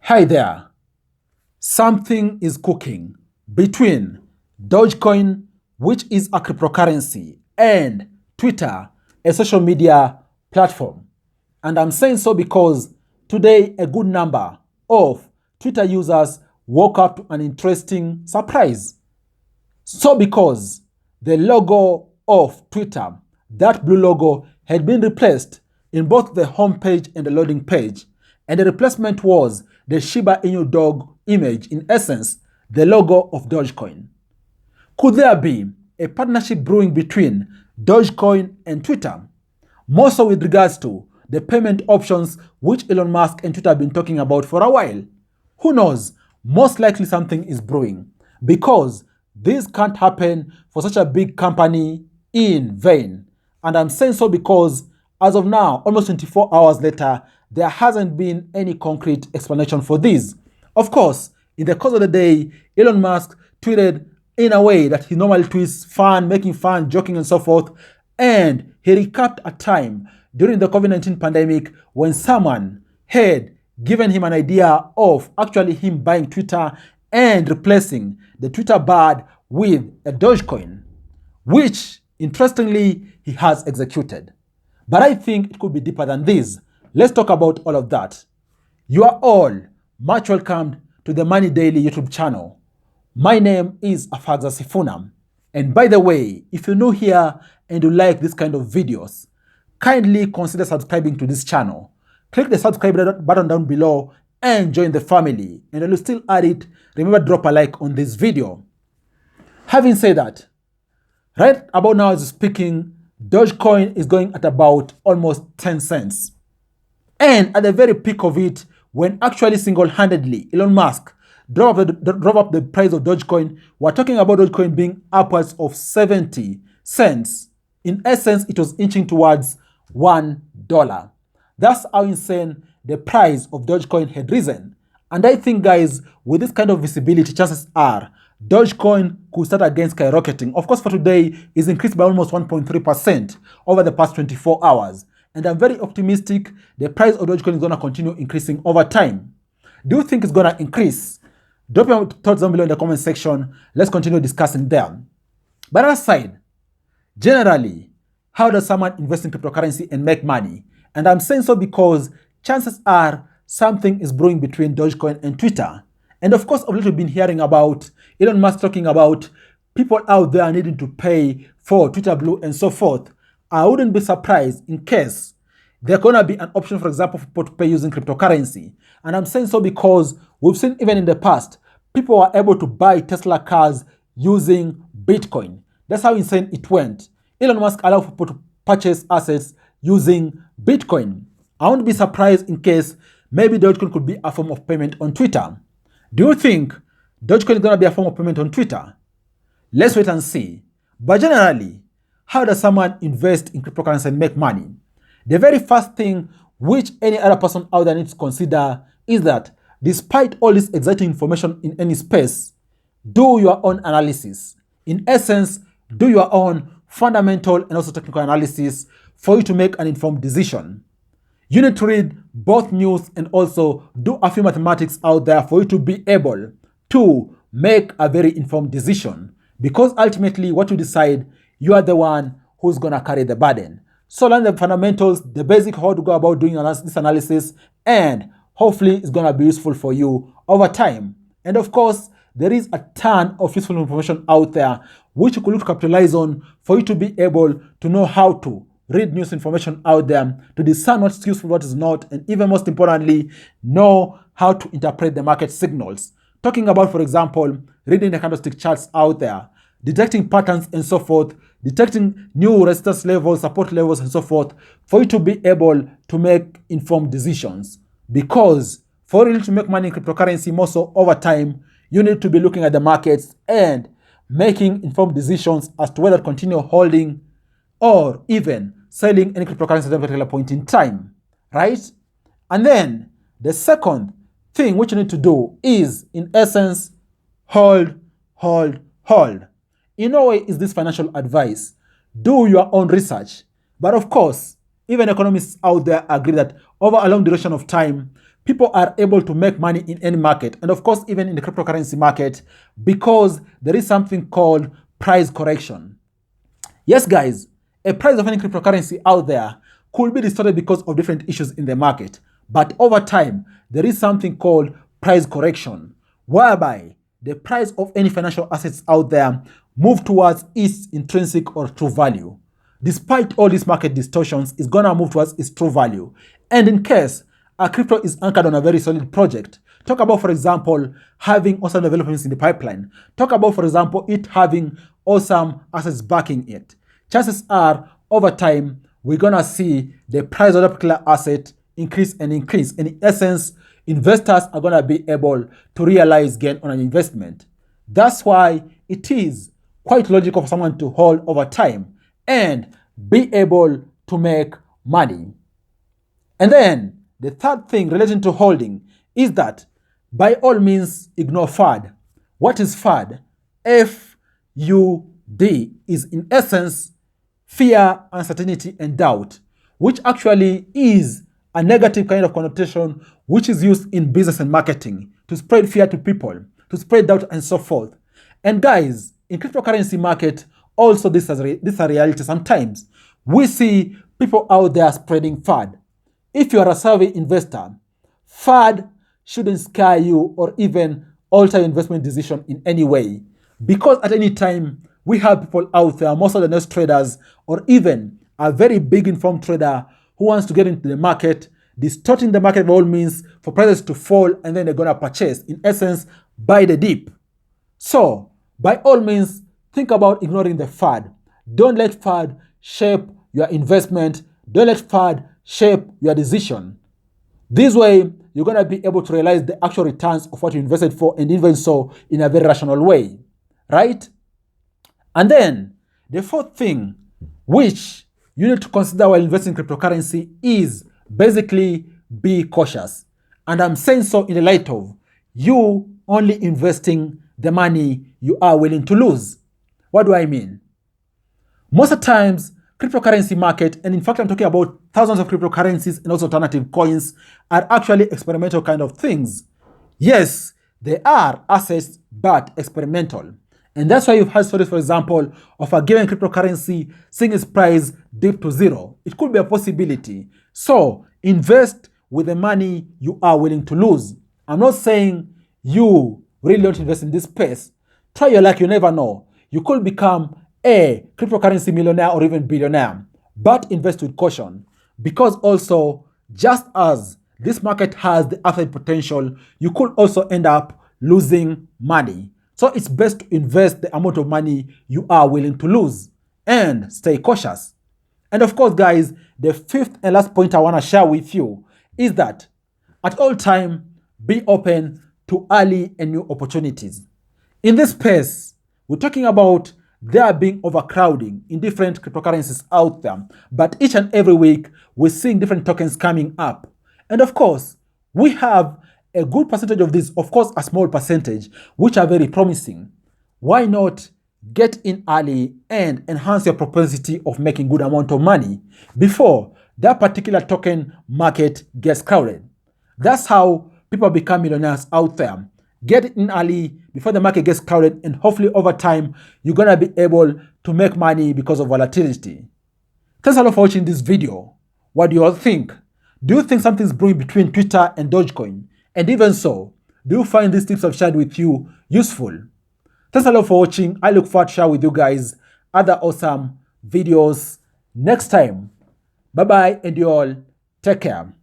Hi there. Something is cooking between Dogecoin, which is a cryptocurrency, and Twitter, a social media platform. And I'm saying so because today a good number of Twitter users woke up to an interesting surprise. So because the logo of Twitter, that blue logo, had been replaced in both the home page and the loading page, and the replacement was the Shiba Inu dog image, in essence, the logo of Dogecoin. Could there be a partnership brewing between Dogecoin and Twitter? More so with regards to the payment options which Elon Musk and Twitter have been talking about for a while. Who knows? Most likely something is brewing because this can't happen for such a big company in vain. And I'm saying so because as of now, almost 24 hours later, there hasn't been any concrete explanation for this. Of course, in the course of the day, Elon Musk tweeted in a way that he normally tweets fun, making fun, joking, and so forth. And he recapped a time during the COVID-19 pandemic when someone had given him an idea of actually him buying Twitter and replacing the Twitter bird with a Dogecoin, which, interestingly, he has executed. But I think it could be deeper than this. Let's talk about all of that. You are all much welcomed to the Money Daily YouTube channel. My name is Afagza Sifuna. And by the way, if you're new here and you like this kind of videos, kindly consider subscribing to this channel. Click the subscribe button down below and join the family. And if you're still at it, remember drop a like on this video. Having said that, right about now as I'm speaking, Dogecoin is going at about almost 10 cents. And at the very peak of it, when actually single-handedly Elon Musk drove up the price of Dogecoin, we're talking about Dogecoin being upwards of 70 cents. In essence, it was inching towards $1. That's how insane the price of Dogecoin had risen. And I think, guys, with this kind of visibility, chances are Dogecoin could start again skyrocketing. Of course, for today, it's increased by almost 1.3% over the past 24 hours. And I'm very optimistic the price of Dogecoin is going to continue increasing over time. Do you think it's going to increase? Drop your thoughts down below in the comment section. Let's continue discussing them. But aside, generally, how does someone invest in cryptocurrency and make money? And I'm saying so because chances are something is brewing between Dogecoin and Twitter. And of course, of late we've been hearing about Elon Musk talking about people out there needing to pay for Twitter Blue and so forth. I wouldn't be surprised in case there's going to be an option, for example, for people to pay using cryptocurrency. And I'm saying so because we've seen even in the past, people were able to buy Tesla cars using Bitcoin. That's how insane it went. Elon Musk allowed people to purchase assets using Bitcoin. I won't be surprised in case maybe Dogecoin could be a form of payment on Twitter. Do you think Dogecoin is going to be a form of payment on Twitter? Let's wait and see. But generally, how does someone invest in cryptocurrency and make money? The very first thing which any other person out there needs to consider is that despite all this exciting information in any space, do your own analysis. In essence, do your own fundamental and also technical analysis for you to make an informed decision. You need to read both news and also do a few mathematics out there for you to be able to make a very informed decision. Because ultimately, what you decide, you are the one who's going to carry the burden. So learn the fundamentals, the basic how to go about doing this analysis, and hopefully it's going to be useful for you over time. And of course, there is a ton of useful information out there which you could look to capitalize on for you to be able to know how to read news information out there, to discern what's useful, what is not, and even most importantly, know how to interpret the market signals. Talking about, for example, reading the candlestick charts out there, detecting patterns and so forth, detecting new resistance levels, support levels, and so forth, for you to be able to make informed decisions. Because for you to make money in cryptocurrency, more so over time, you need to be looking at the markets and making informed decisions as to whether to continue holding or even selling any cryptocurrency at a particular point in time, right? And then the second thing which you need to do is, in essence, hold. In no way is this financial advice. Do your own research. But of course, even economists out there agree that over a long duration of time, people are able to make money in any market, and of course even in the cryptocurrency market, because there is something called price correction. Yes, guys, a price of any cryptocurrency out there could be distorted because of different issues in the market. But over time, there is something called price correction, whereby the price of any financial assets out there move towards its intrinsic or true value. Despite all these market distortions, it's gonna move towards its true value. And in case a crypto is anchored on a very solid project, talk about, for example, having awesome developments in the pipeline. Talk about, for example, it having awesome assets backing it. Chances are, over time, we're gonna see the price of that particular asset increase and increase. And in essence, investors are gonna be able to realize gain on an investment. That's why it is quite logical for someone to hold over time and be able to make money. And then the third thing relating to holding is that by all means ignore FUD. What is FUD? F-U-D is in essence fear, uncertainty, and doubt, which actually is a negative kind of connotation which is used in business and marketing to spread fear to people, to spread doubt and so forth. And guys, in cryptocurrency market, also this is a reality. Sometimes we see people out there spreading FUD. If you are a savvy investor, FUD shouldn't scare you or even alter your investment decision in any way, because at any time we have people out there, most of the next traders or even a very big informed trader who wants to get into the market, distorting the market by all means for prices to fall, and then they're going to purchase, in essence, buy the dip. So by all means, think about ignoring the FUD. Don't let FUD shape your investment. Don't let FUD shape your decision. This way, you're going to be able to realize the actual returns of what you invested for, and even so in a very rational way, right? And then the fourth thing which you need to consider while investing in cryptocurrency is basically be cautious. And I'm saying so in the light of you only investing the money you are willing to lose. What do I mean? Most of the times, cryptocurrency market, and in fact I'm talking about thousands of cryptocurrencies and also alternative coins, are actually experimental kind of things. Yes, they are assets, but experimental. And that's why you've had stories, for example, of a given cryptocurrency seeing its price dip to zero. It could be a possibility. So invest with the money you are willing to lose. I'm not saying you really don't invest in this space. Try your luck, you never know. You could become a cryptocurrency millionaire or even billionaire, but invest with caution, because also, just as this market has the upside potential, you could also end up losing money. So it's best to invest the amount of money you are willing to lose and stay cautious. And of course, guys, the fifth and last point I want to share with you is that at all time, be open to early and new opportunities. In this space, we're talking about there being overcrowding in different cryptocurrencies out there, but each and every week we're seeing different tokens coming up. And of course, we have a good percentage of these, of course, a small percentage, which are very promising. Why not get in early and enhance your propensity of making good amount of money before that particular token market gets crowded? That's how people become millionaires out there. Get in early before the market gets crowded, and hopefully over time, you're going to be able to make money because of volatility. Thanks a lot for watching this video. What do you all think? Do you think something's brewing between Twitter and Dogecoin? And even so, do you find these tips I've shared with you useful? Thanks a lot for watching. I look forward to share with you guys other awesome videos next time. Bye-bye, and you all take care.